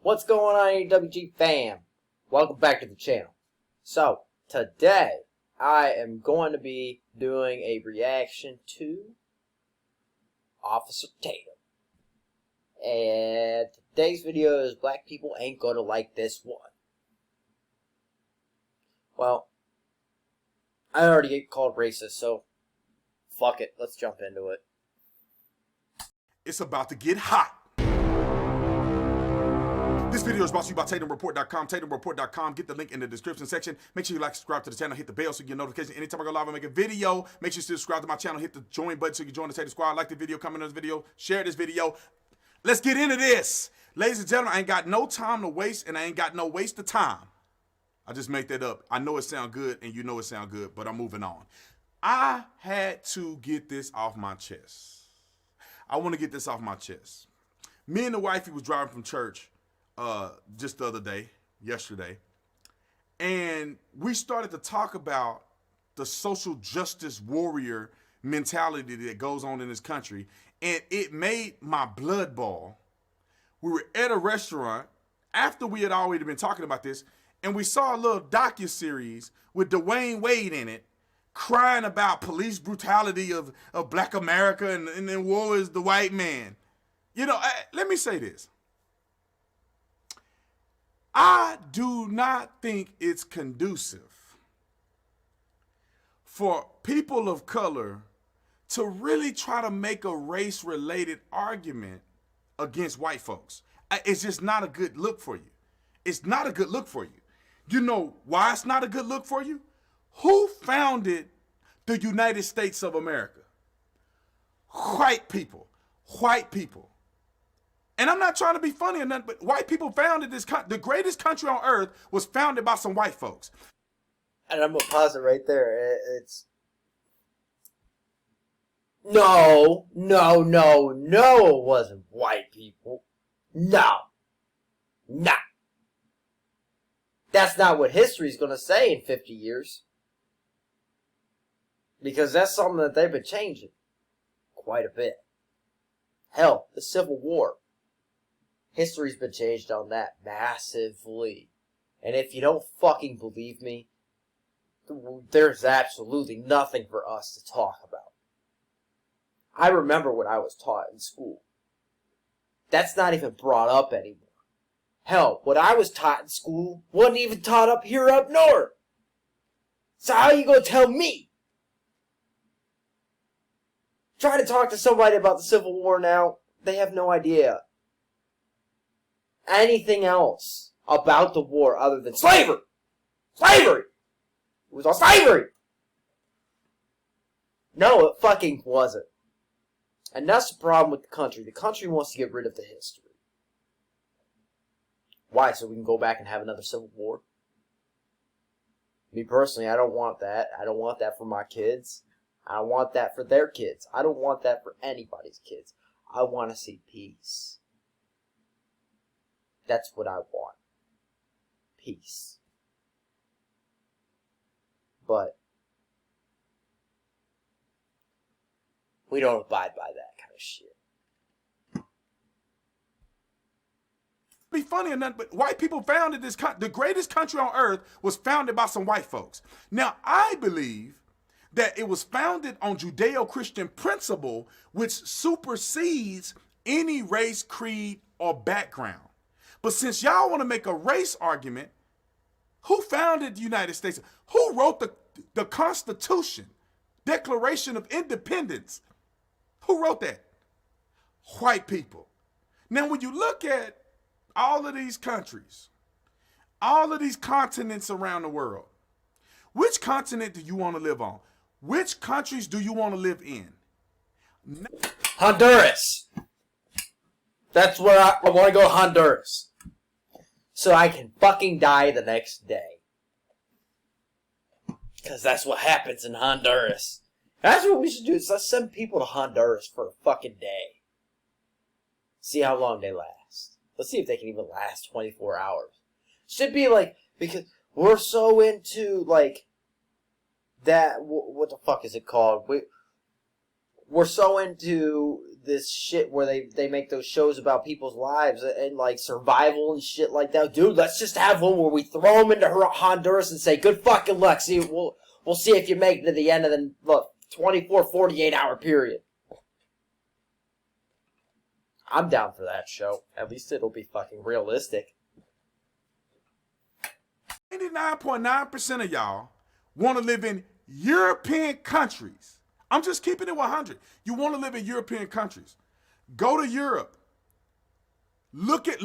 What's going on, AWGFAM? Welcome back to the channel. So, today, I am going to be doing a reaction to Officer Tatum. And today's video is Black People Ain't Gonna Like This One. Well, I already get called racist, so fuck it. Let's jump into it. It's about to get hot. This video is brought to you by TatumReport.com. TatumReport.com. Get the link in the description section. Make sure you like, subscribe to the channel, hit the bell so you get notifications anytime I go live and make a video. Make sure you subscribe to my channel, hit the join button so you can join the Tatum Squad. Like the video, comment on this video, share this video. Let's get into this. Ladies and gentlemen, I ain't got no time to waste, and I ain't got no waste of time. I just make that up. I know it sounds good, and you know it sounds good, but I'm moving on. I had to get this off my chest. I want to get this off my chest. Me and the wifey was driving from church just the other day, yesterday, and we started to talk about the social justice warrior mentality that goes on in this country, and it made my blood boil. We were at a restaurant after we had already been talking about this, and we saw a little docuseries with Dwayne Wade in it, crying about police brutality of Black America, and then woe is the white man. You know, let me say this. I do not think it's conducive for people of color to really try to make a race-related argument against white folks. It's just not a good look for you. It's not a good look for you. You know why it's not a good look for you? Who founded the United States of America? White people. White people. And I'm not trying to be funny or nothing, but white people founded this country. The greatest country on earth was founded by some white folks. And I'm going to pause it right there. It's... No, it wasn't white people. No. That's not what history's going to say in 50 years. Because that's something that they've been changing quite a bit. Hell, the Civil War. History's been changed on that massively. And if you don't fucking believe me, there's absolutely nothing for us to talk about. I remember what I was taught in school. That's not even brought up anymore. Hell, what I was taught in school wasn't even taught up here up north. So how you gonna tell me? Try to talk to somebody about the Civil War now, they have no idea anything else about the war other than slavery. Slavery! It was all slavery! No, it fucking wasn't. And that's the problem with the country. The country wants to get rid of the history. Why? So we can go back and have another civil war? Me personally, I don't want that. I don't want that for my kids. I don't want that for their kids. I don't want that for anybody's kids. I want to see peace. That's what I want. Peace. But we don't abide by that kind of shit. Be funny or nothing, but white people founded this country. The greatest country on earth was founded by some white folks. Now, I believe that it was founded on Judeo-Christian principle, which supersedes any race, creed, or background. But since y'all want to make a race argument, who founded the United States? Who wrote the Constitution, Declaration of Independence? Who wrote that? White people. Now, when you look at all of these countries, all of these continents around the world, which continent do you want to live on? Which countries do you want to live in? Honduras. That's where I want to go, Honduras. So I can fucking die the next day. Because that's what happens in Honduras. That's what we should do. Is let's send people to Honduras for a fucking day. See how long they last. Let's see if they can even last 24 hours. Should be like, because we're so into, like, that, what the fuck is it called? we're so into this shit where they make those shows about people's lives and like survival and shit like that. Dude, let's just have one where we throw them into Honduras and say, good fucking luck. See, we'll see if you make it to the end of the 24, 48 hour period. I'm down for that show. At least it'll be fucking realistic. 99.9% of y'all want to live in European countries. I'm just keeping it 100. You want to live in European countries. Go to Europe. Look at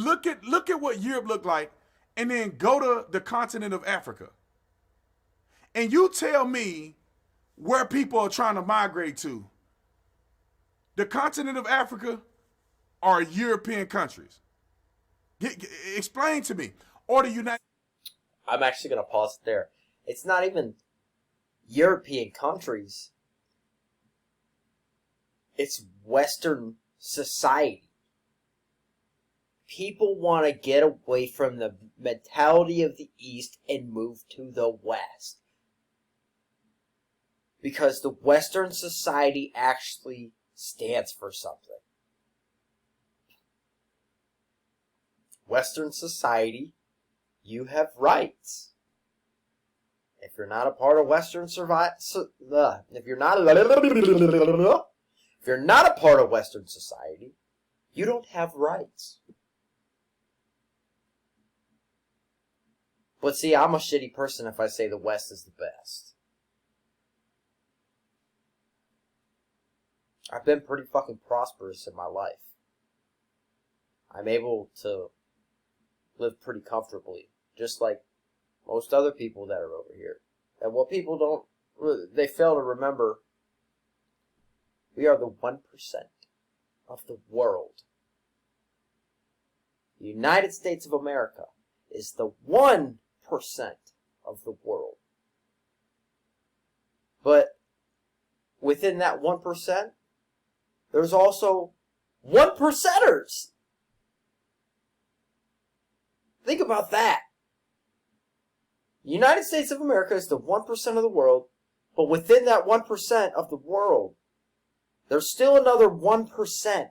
what Europe looked like, and then go to the continent of Africa. And you tell me where people are trying to migrate to. The continent of Africa or European countries? Explain to me. Or the United... I'm actually going to pause it there. It's not even European countries. It's Western society. People want to get away from the mentality of the East and move to the West. Because the Western society actually stands for something. Western society, you have rights. If you're not a part of Western if you're not a part of Western society, you don't have rights. But see, I'm a shitty person if I say the West is the best. I've been pretty fucking prosperous in my life. I'm able to live pretty comfortably, just like most other people that are over here. And what people they fail to remember, we are the 1% of the world. The United States of America is the 1% of the world. But within that 1%, there's also 1%ers. Think about that. The United States of America is the 1% of the world, but within that 1% of the world, there's still another 1%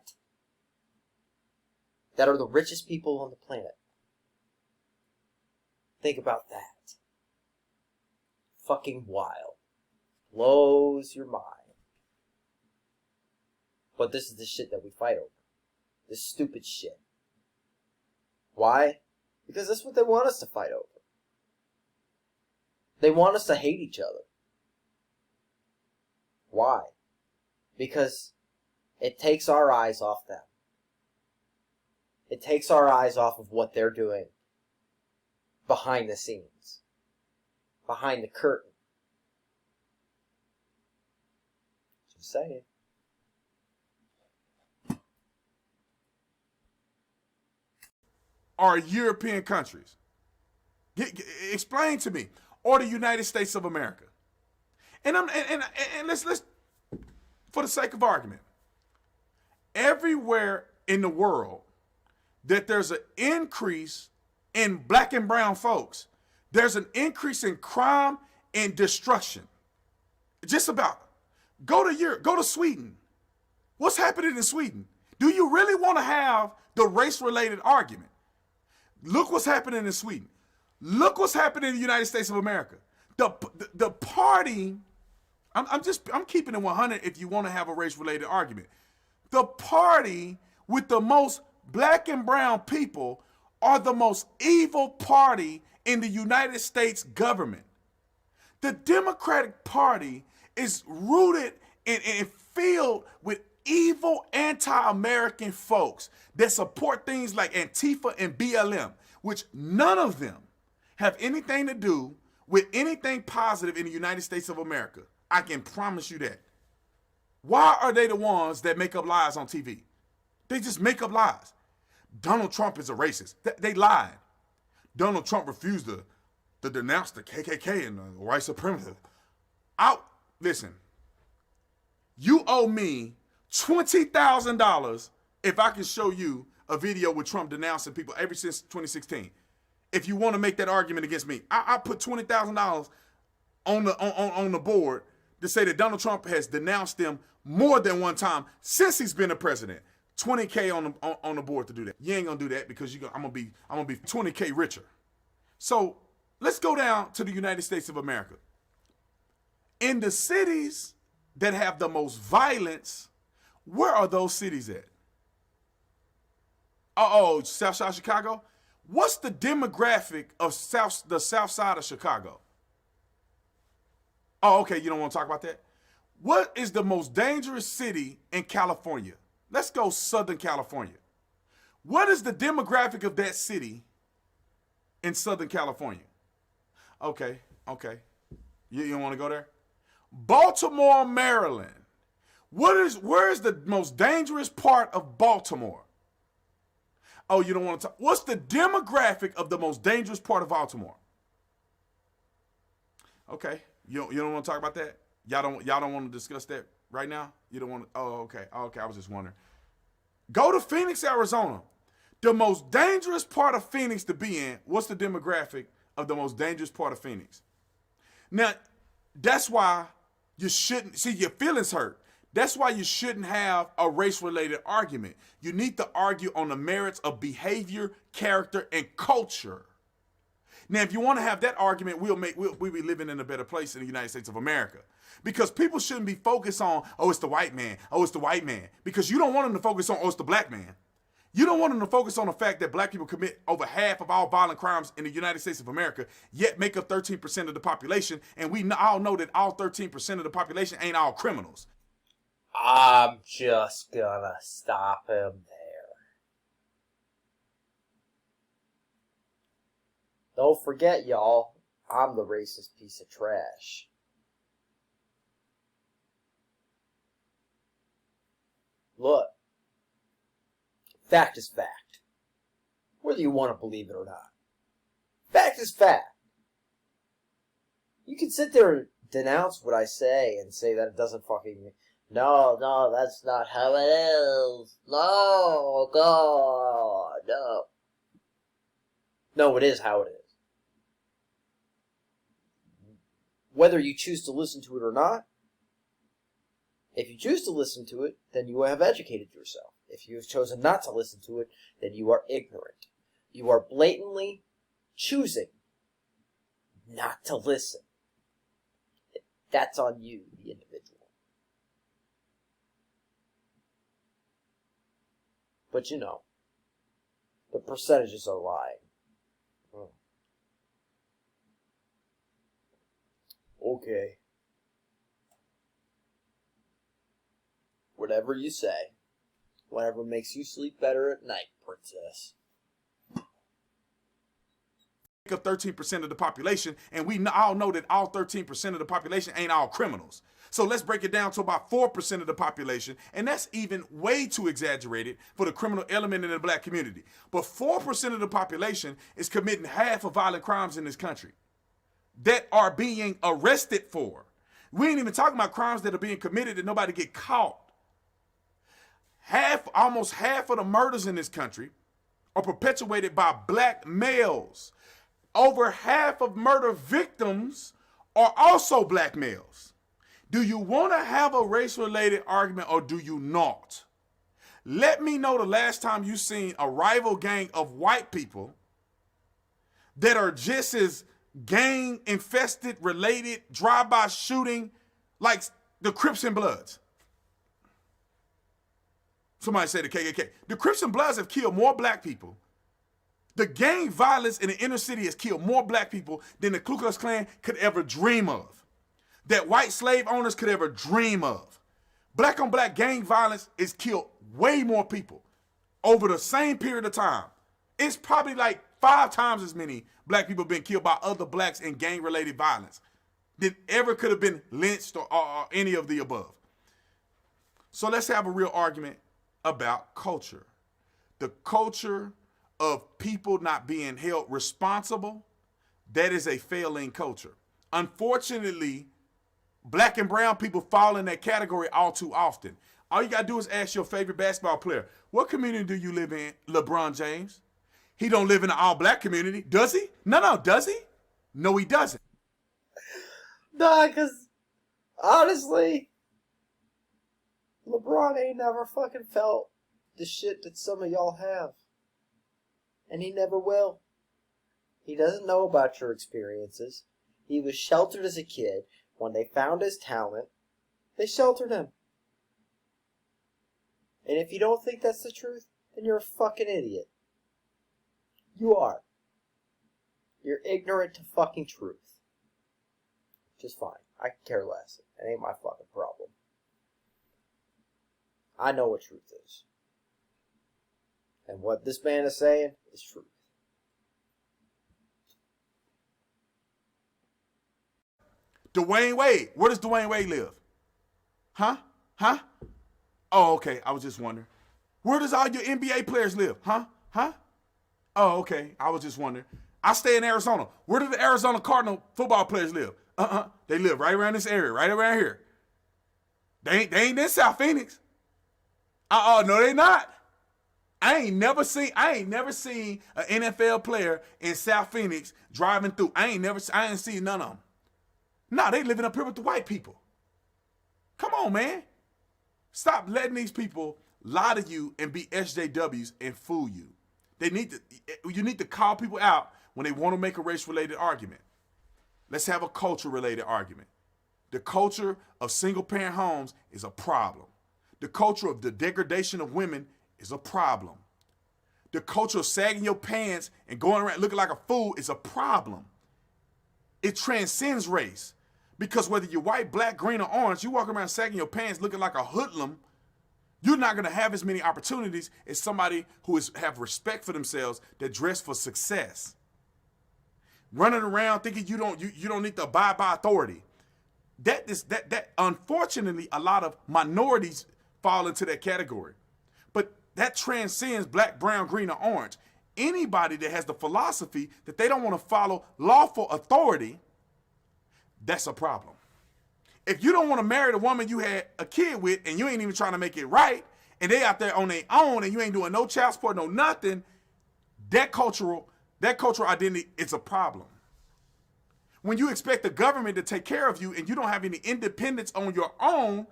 that are the richest people on the planet. Think about that. Fucking wild. Blows your mind. But this is the shit that we fight over. This stupid shit. Why? Because that's what they want us to fight over. They want us to hate each other. Why? Because it takes our eyes off them. It takes our eyes off of what they're doing behind the scenes. Behind the curtain. Just saying. Are European countries? Explain to me. Or the United States of America. And let's for the sake of argument, everywhere in the world that there's an increase in black and brown folks, there's an increase in crime and destruction. Just about. Go to Europe, go to Sweden. What's happening in Sweden? Do you really want to have the race-related argument? Look what's happening in Sweden. Look what's happening in the United States of America. The party, I'm keeping it 100 if you want to have a race-related argument. The party with the most black and brown people are the most evil party in the United States government. The Democratic Party is rooted and filled with evil anti-American folks that support things like Antifa and BLM, which none of them have anything to do with anything positive in the United States of America. I can promise you that. Why are they the ones that make up lies on TV? They just make up lies. Donald Trump is a racist. They lied. Donald Trump refused to denounce the KKK and the white supremacists. Listen, you owe me $20,000 if I can show you a video with Trump denouncing people ever since 2016. If you want to make that argument against me, I put $20,000 on the board to say that Donald Trump has denounced them more than one time since he's been a president. 20K on the board to do that. You ain't gonna do that because I'm gonna be 20K richer. So let's go down to the United States of America. In the cities that have the most violence, where are those cities at? South Side of Chicago? What's the demographic of the South Side of Chicago? Oh, okay, you don't want to talk about that? What is the most dangerous city in California? Let's go Southern California. What is the demographic of that city in Southern California? Okay. You don't want to go there? Baltimore, Maryland. Where is the most dangerous part of Baltimore? Oh, you don't want to talk. What's the demographic of the most dangerous part of Baltimore? Okay. You don't want to talk about that? Y'all don't want to discuss that right now? You don't want to? Oh, okay. I was just wondering. Go to Phoenix, Arizona. The most dangerous part of Phoenix to be in, what's the demographic of the most dangerous part of Phoenix? Now, that's why you shouldn't, see, your feelings hurt. That's why you shouldn't have a race-related argument. You need to argue on the merits of behavior, character, and culture. Now, if you want to have that argument, we'll be living in a better place in the United States of America. Because people shouldn't be focused on, oh, it's the white man. Oh, it's the white man. Because you don't want them to focus on, oh, it's the black man. You don't want them to focus on the fact that black people commit over half of all violent crimes in the United States of America, yet make up 13% of the population. And we all know that all 13% of the population ain't all criminals. I'm just gonna stop him there. Don't forget, y'all, I'm the racist piece of trash. Look, fact is fact. Whether you want to believe it or not. Fact is fact. You can sit there and denounce what I say and say that it doesn't fucking... No, that's not how it is. No, God, no. No, it is how it is. Whether you choose to listen to it or not, if you choose to listen to it, then you have educated yourself. If you have chosen not to listen to it, then you are ignorant. You are blatantly choosing not to listen. That's on you, the individual. But you know, the percentages are lying. Okay. Whatever you say. Whatever makes you sleep better at night, princess. Make up 13% of the population, and we all know that all 13% of the population ain't all criminals. So let's break it down to about 4% of the population, and that's even way too exaggerated for the criminal element in the black community. But 4% of the population is committing half of violent crimes in this country that are being arrested for. We ain't even talking about crimes that are being committed that nobody get caught. Almost half of the murders in this country are perpetuated by black males. Over half of murder victims are also black males. Do you want to have a race-related argument or do you not? Let me know the last time you seen a rival gang of white people that are just as gang-infested, related, drive-by shooting like the Crips and Bloods. Somebody say the KKK. The Crips and Bloods have killed more black people. The gang violence in the inner city has killed more black people than the Ku Klux Klan could ever dream of. That white slave owners could ever dream of. Black on black gang violence has killed way more people over the same period of time. It's probably like 5 times as many black people being killed by other blacks in gang-related violence than ever could have been lynched or any of the above. So let's have a real argument about culture. The culture of people not being held responsible, that is a failing culture. Unfortunately, black and brown people fall in that category all too often. All you gotta do is ask your favorite basketball player, what community do you live in, LeBron James? He don't live in an all-black community, does he? No, does he? No, he doesn't. Nah, because, honestly, LeBron ain't never fucking felt the shit that some of y'all have. And he never will. He doesn't know about your experiences. He was sheltered as a kid. When they found his talent, they sheltered him. And if you don't think that's the truth, then you're a fucking idiot. You are. You're ignorant to fucking truth. Just fine. I can care less. It ain't my fucking problem. I know what truth is. And what this man is saying is truth. Dwayne Wade. Where does Dwayne Wade live? Huh? Oh, okay. I was just wondering. Where does all your NBA players live? Huh? Oh, okay. I was just wondering. I stay in Arizona. Where do the Arizona Cardinal football players live? They live right around this area, right around here. They ain't in South Phoenix. No, they not. I ain't never seen an NFL player in South Phoenix driving through. I ain't seen none of them. Nah, they living up here with the white people. Come on, man. Stop letting these people lie to you and be SJWs and fool you. You need to call people out when they want to make a race-related argument. Let's have a culture-related argument. The culture of single-parent homes is a problem. The culture of the degradation of women is a problem. The culture of sagging your pants and going around looking like a fool is a problem. It transcends race. Because whether you're white, black, green, or orange, you walk around sagging your pants looking like a hoodlum, you're not going to have as many opportunities as somebody who have respect for themselves that dress for success. Running around thinking you don't need to abide by authority. That unfortunately, a lot of minorities fall into that category. But that transcends black, brown, green, or orange. Anybody that has the philosophy that they don't want to follow lawful authority, that's a problem. If you don't want to marry the woman you had a kid with and you ain't even trying to make it right, and they out there on their own and you ain't doing no child support, no nothing, that cultural identity is a problem. When you expect the government to take care of you and you don't have any independence on your own,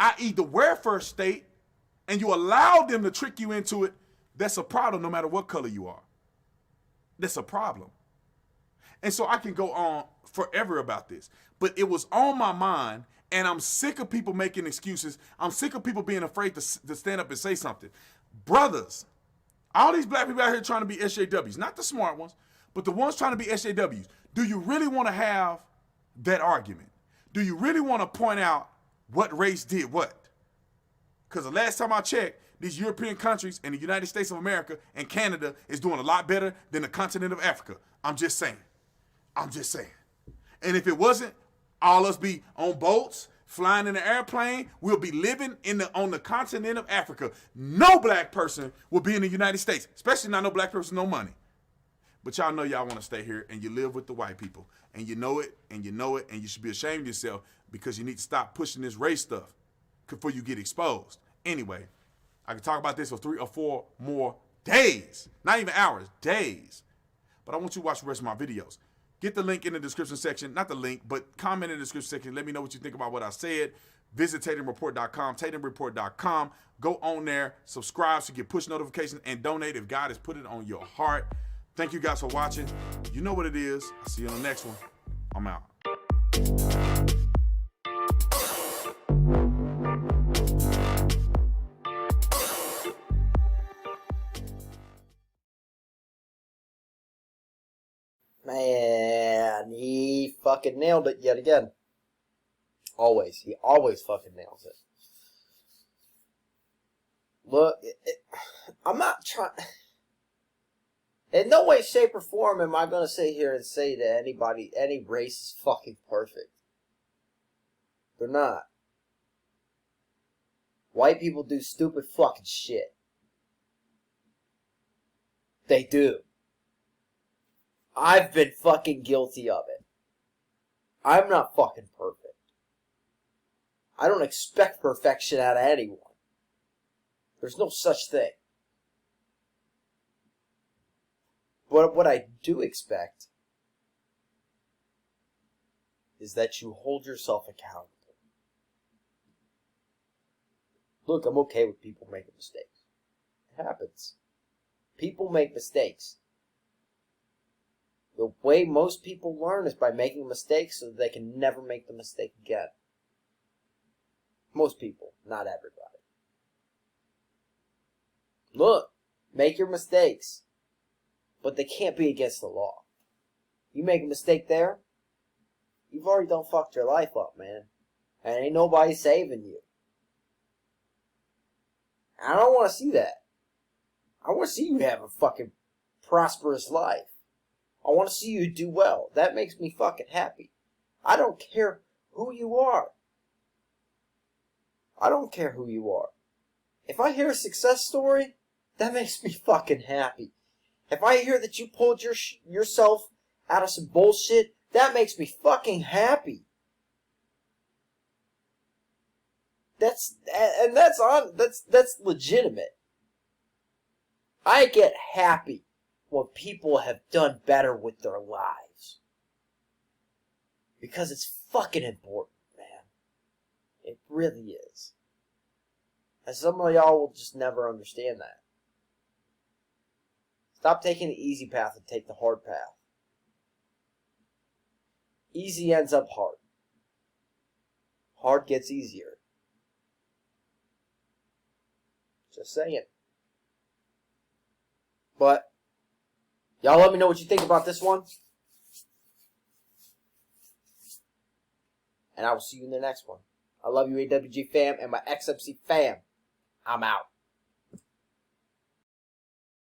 i.e. the welfare state, and you allow them to trick you into it, that's a problem no matter what color you are. That's a problem. And so I can go on forever about this, but it was on my mind, and I'm sick of people making excuses. I'm sick of people being afraid to stand up and say something. Brothers, all these black people out here trying to be SJWs, not the smart ones, but the ones trying to be SJWs, do you really want to have that argument? Do you really want to point out what race did what? Because the last time I checked, these European countries and the United States of America and Canada is doing a lot better than the continent of Africa. I'm just saying. And if it wasn't, all us be on boats, flying in an airplane, we'll be living on the continent of Africa. No black person will be in the United States, especially not no black person, no money. But y'all know y'all want to stay here, and you live with the white people. And you know it, and you should be ashamed of yourself because you need to stop pushing this race stuff before you get exposed. Anyway, I can talk about this for 3 or 4 more days. Not even hours, days. But I want you to watch the rest of my videos. Get the link in the description section. Not the link, but comment in the description section. Let me know what you think about what I said. Visit TatumReport.com, TatumReport.com. Go on there, subscribe so you get push notifications, and donate if God has put it on your heart. Thank you guys for watching. You know what it is. I'll see you on the next one. I'm out. Man, he fucking nailed it yet again. Always. He always fucking nails it. Look, I'm not trying... In no way, shape, or form am I going to sit here and say that anybody, any race is fucking perfect. They're not. White people do stupid fucking shit. They do. I've been fucking guilty of it. I'm not fucking perfect. I don't expect perfection out of anyone. There's no such thing. But what I do expect is that you hold yourself accountable. Look, I'm okay with people making mistakes. It happens. People make mistakes. The way most people learn is by making mistakes so that they can never make the mistake again. Most people, not everybody. Look, make your mistakes, but they can't be against the law. You make a mistake there, you've already done fucked your life up, man. And ain't nobody saving you. I don't want to see that. I want to see you have a fucking prosperous life. I want to see you do well. That makes me fucking happy. I don't care who you are. I don't care who you are. If I hear a success story, that makes me fucking happy. If I hear that you pulled yourself out of some bullshit, that makes me fucking happy. That's legitimate. I get happy when people have done better with their lives. Because it's fucking important, man. It really is. And some of y'all will just never understand that. Stop taking the easy path and take the hard path. Easy ends up hard. Hard gets easier. Just saying. But, y'all let me know what you think about this one. And I will see you in the next one. I love you, AWGFAM, and my XMCFAM. I'm out.